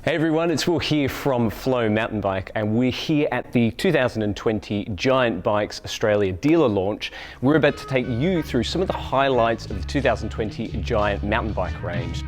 Hey everyone, it's Will here from Flow Mountain Bike, and we're here at the 2020 Giant Bikes Australia dealer launch. We're about to take you through some of the highlights of the 2020 Giant mountain bike range.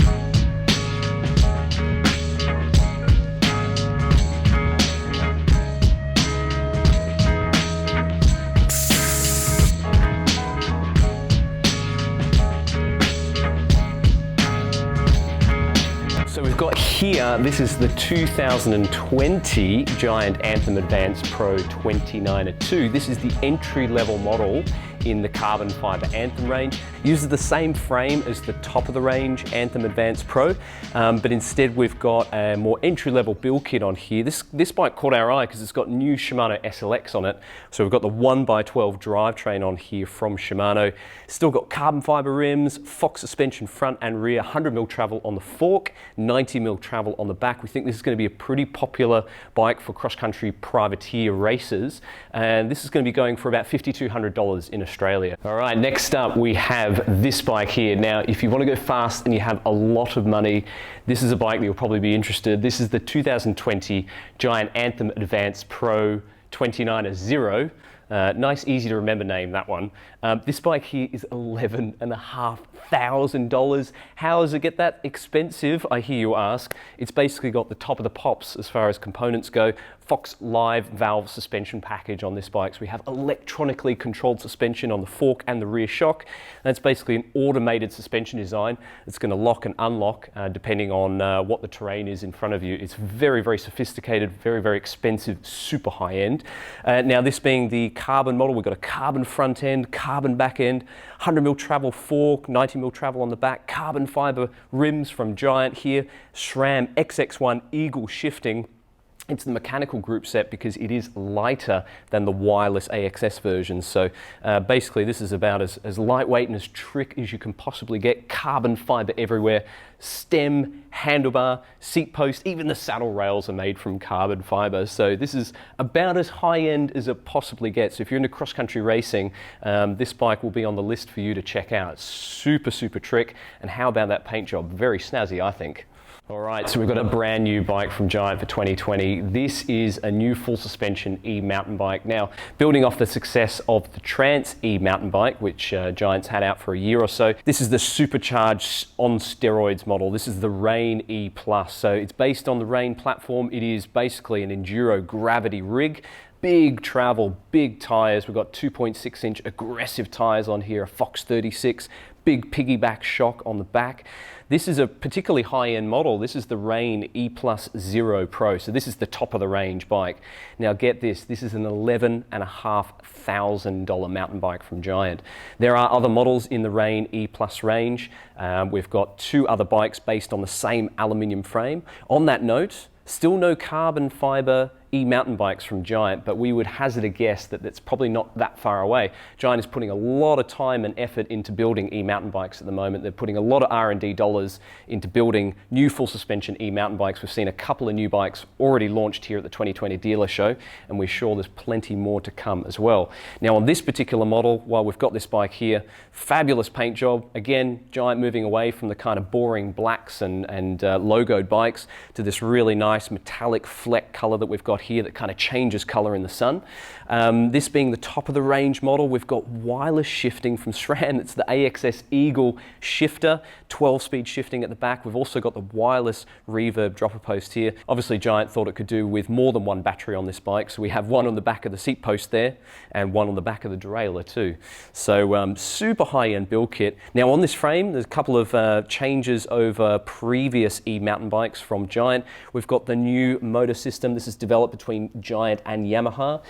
So we've got here, this is the 2020 Giant Anthem Advanced Pro 29er2. This is the entry-level model in the carbon fiber Anthem range. Uses the same frame as the top of the range Anthem Advanced Pro, but instead we've got a more entry-level build kit on here. This bike caught our eye because it's got new Shimano SLX on it. So we've got the 1x12 drivetrain on here from Shimano. Still got carbon fiber rims, Fox suspension front and rear, 100mm travel on the fork, 90mm travel on the back. We think this is going to be a pretty popular bike for cross-country privateer races, and this is going to be going for about $5,200 in Australia. All right, next up we have this bike here. Now, if you want to go fast and you have a lot of money, this is a bike that you'll probably be interested. This is the 2020 Giant Anthem Advanced Pro 29er0. Nice, easy to remember name, that one. This bike here is $11,500. How does it get that expensive, I hear you ask? It's basically got the top of the pops as far as components go. Fox live valve suspension package on this bike. So we have electronically controlled suspension on the fork and the rear shock. That's basically an automated suspension design. It's going to lock and unlock depending on what the terrain is in front of you. It's very, very sophisticated, very, very expensive, super high end. Now, this being the carbon model, we've got a carbon front end, carbon back end, 100mm travel fork, 90mm travel on the back, carbon fiber rims from Giant here, SRAM XX1 Eagle shifting. It's the mechanical group set because it is lighter than the wireless AXS version. So basically this is about as lightweight and as trick as you can possibly get. Carbon fiber everywhere, stem, handlebar, seat post, even the saddle rails are made from carbon fiber. So this is about as high end as it possibly gets. So if you're into cross-country racing, this bike will be on the list for you to check out. It's super, super trick. And how about that paint job? Very snazzy, I think. All right, so we've got a brand new bike from Giant for 2020. This is a new full suspension e-mountain bike. Now, building off the success of the Trance e-mountain bike, which Giant's had out for a year or so, this is the supercharged on steroids model. This is the Rain E+. So it's based on the Rain platform. It is basically an enduro gravity rig. Big travel, big tires. We've got 2.6-inch aggressive tires on here, a Fox 36, big piggyback shock on the back. This is a particularly high-end model. This is the Rain E+0 Pro. So this is the top of the range bike. Now get this is an $11,500 mountain bike from Giant. There are other models in the Rain E+ range. We've got two other bikes based on the same aluminium frame. On that note, still no carbon fiber e-mountain bikes from Giant, but we would hazard a guess that that's probably not that far away. Giant is putting a lot of time and effort into building e-mountain bikes at the moment. They're putting a lot of R&D dollars into building new full suspension e-mountain bikes. We've seen a couple of new bikes already launched here at the 2020 dealer show, and we're sure there's plenty more to come as well. Now on this particular model, while we've got this bike here, fabulous paint job. Again, Giant moving away from the kind of boring blacks and logoed bikes to this really nice metallic fleck color that we've got here that kind of changes color in the sun. This being the top of the range model, we've got wireless shifting from SRAM. It's the AXS Eagle shifter, 12-speed shifting at the back. We've also got the wireless reverb dropper post here. Obviously Giant thought it could do with more than one battery on this bike, so we have one on the back of the seat post there and one on the back of the derailleur too. So super high-end build kit. Now on this frame, there's a couple of changes over previous e-mountain bikes from Giant. We've got the new motor system. This is developed between Giant and Yamaha.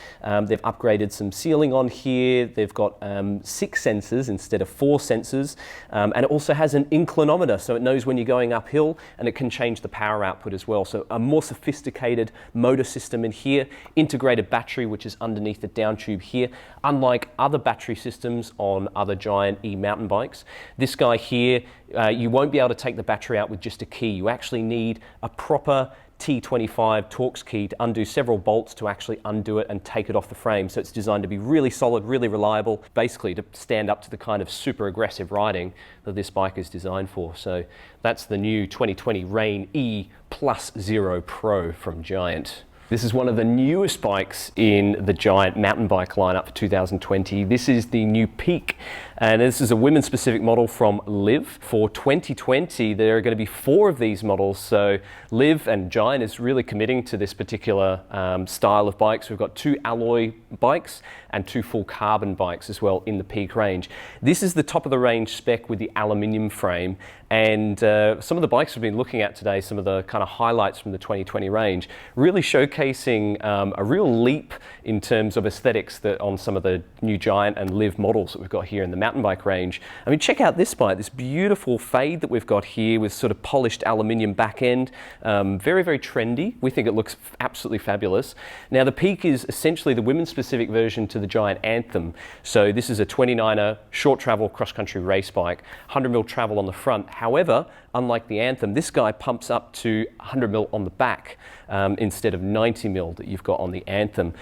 They've upgraded some sealing on here. They've got 6 sensors instead of 4 sensors. And it also has an inclinometer, so it knows when you're going uphill, and it can change the power output as well. So a more sophisticated motor system in here, integrated battery, which is underneath the down tube here. Unlike other battery systems on other Giant e-mountain bikes, this guy here, you won't be able to take the battery out with just a key. You actually need a proper T25 Torx key to undo several bolts to actually undo it and take it off the frame. So it's designed to be really solid, really reliable, basically to stand up to the kind of super aggressive riding that this bike is designed for. So that's the new 2020 Rain E+0 Pro from Giant. This is one of the newest bikes in the Giant mountain bike lineup for 2020. This is the new Pique, and this is a women's specific model from Liv. For 2020, there are going to be 4 of these models. So Liv and Giant is really committing to this particular style of bikes. We've got 2 alloy bikes and 2 full carbon bikes as well in the Pique range. This is the top of the range spec with the aluminium frame, and some of the bikes we've been looking at today, some of the kind of highlights from the 2020 range, really showcasing a real leap in terms of aesthetics that on some of the new Giant and Liv models that we've got here in the mountain bike range. I mean, check out this bike, this beautiful fade that we've got here with sort of polished aluminium back end. Very, very trendy. We think it looks absolutely fabulous. Now, the Pique is essentially the women's specific version to the Giant Anthem. So this is a 29er short travel cross-country race bike, 100mm travel on the front. However, unlike the Anthem, this guy pumps up to 100mm on the back instead of 90mm that you've got on the Anthem.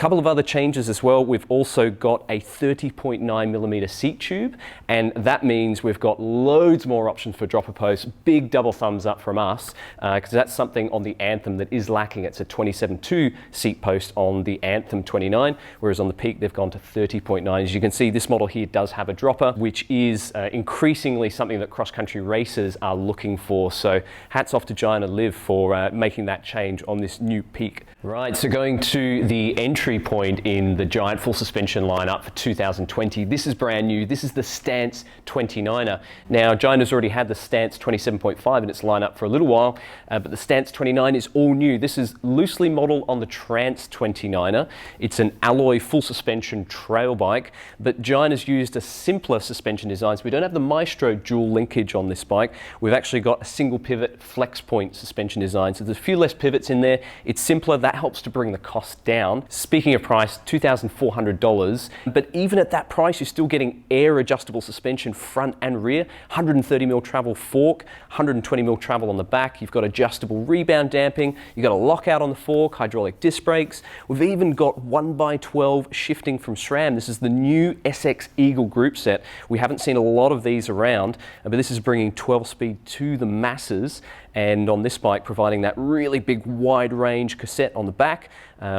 Couple of other changes as well. We've also got a 30.9mm seat tube, and that means we've got loads more options for dropper posts. Big double thumbs up from us, because that's something on the Anthem that is lacking. It's a 27.2 seat post on the Anthem 29, whereas on the Pique they've gone to 30.9. As you can see, this model here does have a dropper, which is increasingly something that cross-country racers are looking for. So hats off to Giant and Liv for making that change on this new Pique. Right, so going to the entry point in the Giant full suspension lineup for 2020. This is brand new. This is the Stance 29er. Now, Giant has already had the Stance 27.5 in its lineup for a little while, but the Stance 29 is all new. This is loosely modeled on the Trance 29er. It's an alloy full suspension trail bike, but Giant has used a simpler suspension design. So we don't have the Maestro dual linkage on this bike. We've actually got a single pivot flex point suspension design. So there's a few less pivots in there. It's simpler. That helps to bring the cost down. Speaking of price, $2,400. But even at that price, you're still getting air adjustable suspension front and rear, 130mm travel fork, 120mm travel on the back. You've got adjustable rebound damping. You've got a lockout on the fork, hydraulic disc brakes. We've even got 1x12 shifting from SRAM. This is the new SX Eagle group set. We haven't seen a lot of these around, but this is bringing 12 speed to the masses, and on this bike providing that really big wide range cassette on the back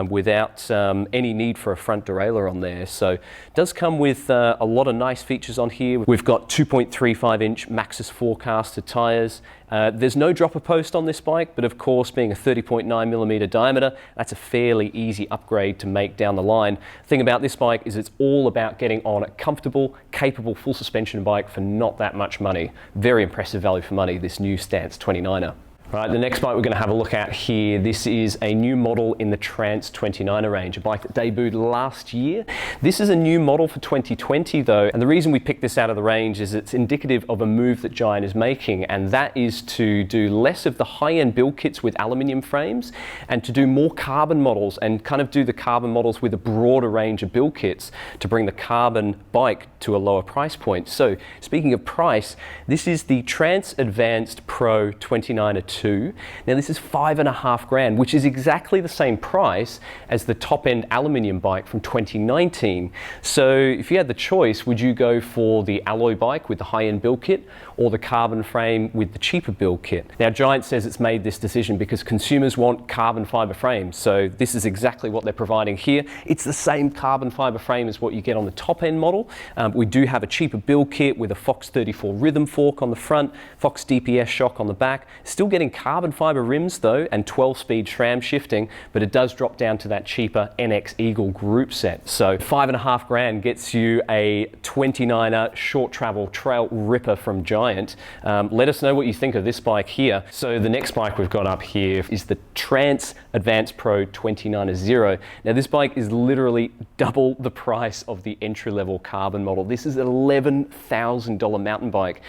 without any need for a front derailleur on there. So it does come with a lot of nice features on here. We've got 2.35 inch Maxxis forecaster tyres. There's no dropper post on this bike, but of course being a 30.9mm diameter, that's a fairly easy upgrade to make down the line. The thing about this bike is it's all about getting on a comfortable, capable full suspension bike for not that much money. Very impressive value for money, this new Stance 29er. Right, the next bike we're going to have a look at here, this is a new model in the Trance 29er range, a bike that debuted last year. This is a new model for 2020 though, and the reason we picked this out of the range is it's indicative of a move that Giant is making, and that is to do less of the high-end build kits with aluminium frames and to do more carbon models, and kind of do the carbon models with a broader range of build kits to bring the carbon bike to a lower price point. So speaking of price, this is the Trance Advanced Pro 29er 2. Now this is $5,500, which is exactly the same price as the top-end aluminium bike from 2019. So if you had the choice, would you go for the alloy bike with the high-end build kit or the carbon frame with the cheaper build kit? Now Giant says it's made this decision because consumers want carbon fiber frames. So this is exactly what they're providing here. It's the same carbon fiber frame as what you get on the top-end model. We do have a cheaper build kit with a Fox 34 rhythm fork on the front, Fox DPS shock on the back. Still getting carbon fiber rims though, and 12-speed SRAM shifting, but it does drop down to that cheaper NX Eagle group set. So $5,500 gets you a 29er short travel trail ripper from Giant. Let us know what you think of this bike here. So the next bike we've got up here is the Trance Advanced Pro 29er Zero. Now this bike is literally double the price of the entry-level carbon model. This is an $11,000 mountain bike.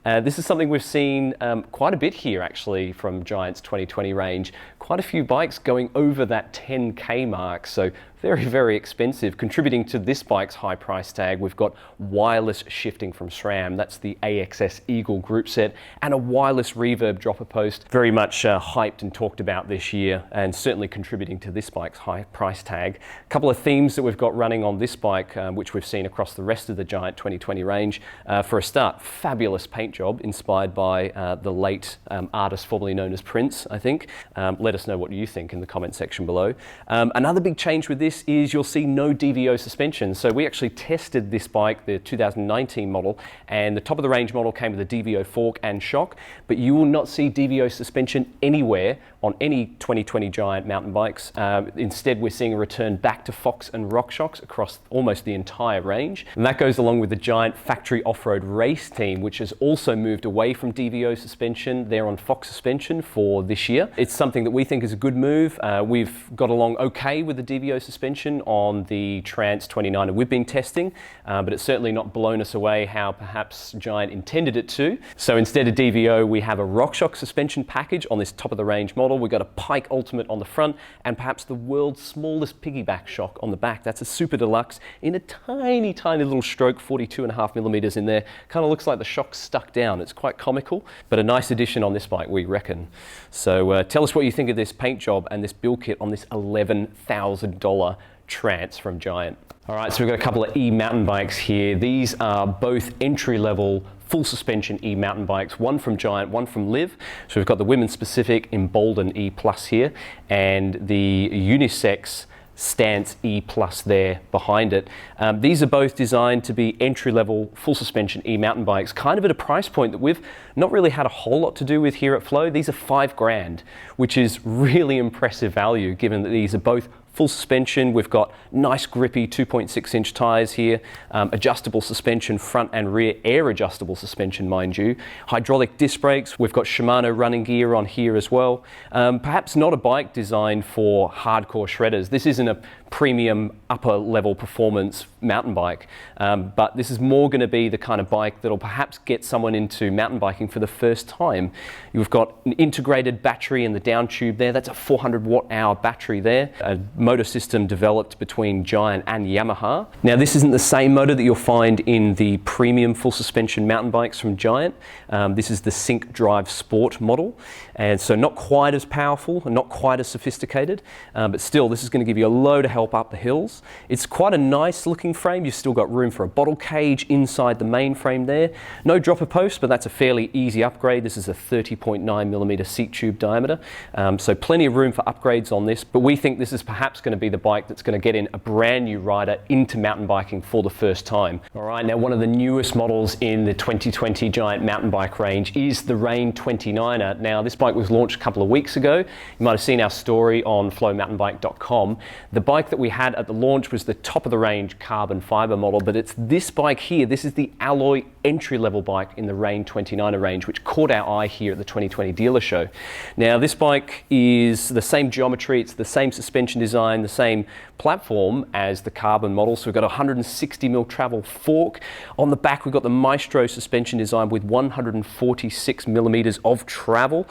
This is something we've seen quite a bit here actually from Giant's 2020 range. Quite a few bikes going over that 10K mark. So very, very expensive. Contributing to this bike's high price tag, we've got wireless shifting from SRAM. That's the AXS Eagle group set, and a wireless reverb dropper post. Very much hyped and talked about this year, and certainly contributing to this bike's high price tag. A couple of themes that we've got running on this bike, which we've seen across the rest of the Giant 2020 range. For a start, fabulous paint job inspired by the late artist formerly known as Prince, I think. Let us know what you think in the comment section below. Another big change with this is you'll see no DVO suspension. So we actually tested this bike, the 2019 model, and the top of the range model came with a DVO fork and shock, but you will not see DVO suspension anywhere on any 2020 Giant mountain bikes. Instead, we're seeing a return back to Fox and RockShox across almost the entire range. And that goes along with the Giant factory off-road race team, which has also moved away from DVO suspension. They're on Fox suspension for this year. It's something that we think is a good move. We've got along okay with the DVO suspension on the Trance 29 we've been testing, but it's certainly not blown us away how perhaps Giant intended it to. So instead of DVO, we have a RockShox suspension package on this top of the range model. We've got a Pique Ultimate on the front and perhaps the world's smallest piggyback shock on the back. That's a Super Deluxe in a tiny, tiny little stroke, 42.5 millimeters in there. Kind of looks like the shock's stuck down. It's quite comical, but a nice addition on this bike, we reckon. So tell us what you think of this paint job and this build kit on this $11,000 Trance from Giant. All right, so we've got a couple of e-mountain bikes here. These are both entry-level full suspension e-mountain bikes, one from Giant, one from Liv. So we've got the women's specific Embolden E+ here and the unisex Stance E+ there behind it. These are both designed to be entry-level full suspension e-mountain bikes, kind of at a price point that we've not really had a whole lot to do with here at Flow. These are $5 grand, which is really impressive value given that these are both full suspension. We've got nice grippy 2.6-inch tires here, adjustable suspension front and rear, air adjustable suspension mind you, hydraulic disc brakes. We've got Shimano running gear on here as well. Perhaps not a bike designed for hardcore shredders. This isn't a premium upper level performance mountain bike, but this is more going to be the kind of bike that'll perhaps get someone into mountain biking for the first time. You've got an integrated battery in the down tube there. That's a 400 watt-hour battery there, a motor system developed between Giant and Yamaha. Now this isn't the same motor that you'll find in the premium full suspension mountain bikes from Giant. This is the Sync Drive Sport model, and so not quite as powerful and not quite as sophisticated, but still this is going to give you a load of help up the hills. It's quite a nice looking frame. You've still got room for a bottle cage inside the main frame there. No dropper post, but that's a fairly easy upgrade. This is a 30.9 millimeter seat tube diameter, so plenty of room for upgrades on this, but we think this is perhaps going to be the bike that's going to get in a brand new rider into mountain biking for the first time. All right, now one of the newest models in the 2020 Giant mountain bike range is the Rain 29er. Now this bike was launched a couple of weeks ago. You might have seen our story on flowmountainbike.com. The bike that we had at the launch was the top of the range carbon fiber model, but it's this bike here. This is the alloy entry-level bike in the Rain 29er range, which caught our eye here at the 2020 dealer show. Now this bike is the same geometry, it's the same suspension design, the same platform as the carbon model. So we've got a 160mm travel fork. On the back we've got the Maestro suspension design with 146mm of travel.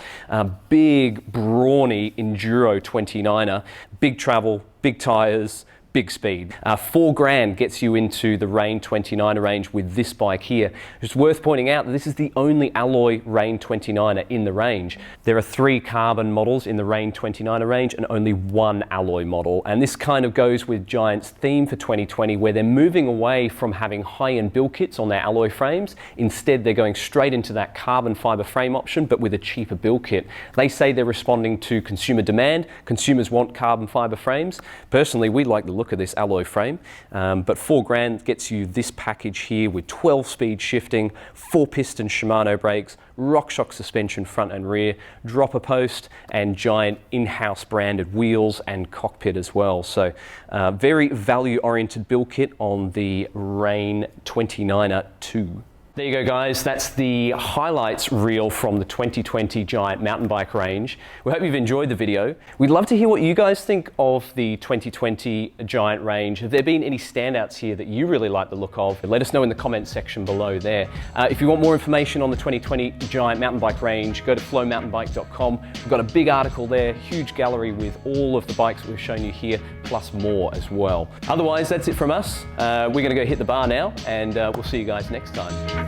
Big, brawny enduro 29er, big travel, big tires, big speed. $4 grand gets you into the Rain 29er range with this bike here. It's worth pointing out that this is the only alloy Rain 29er in the range. There are 3 carbon models in the Rain 29er range and only 1 alloy model. And this kind of goes with Giant's theme for 2020, where they're moving away from having high-end build kits on their alloy frames. Instead, they're going straight into that carbon fiber frame option, but with a cheaper build kit. They say they're responding to consumer demand. Consumers want carbon fiber frames. Personally, we like the look of this alloy frame, but $4 grand gets you this package here with 12-speed shifting, 4-piston Shimano brakes, RockShox suspension front and rear, dropper post, and Giant in-house branded wheels and cockpit as well. So very value-oriented build kit on the Rain 29er 2. There you go, guys. That's the highlights reel from the 2020 Giant mountain bike range. We hope you've enjoyed the video. We'd love to hear what you guys think of the 2020 Giant range. Have there been any standouts here that you really like the look of? Let us know in the comments section below there. If you want more information on the 2020 Giant mountain bike range, go to flowmountainbike.com. We've got a big article there, huge gallery with all of the bikes that we've shown you here, plus more as well. Otherwise, that's it from us. We're going to go hit the bar now, and we'll see you guys next time.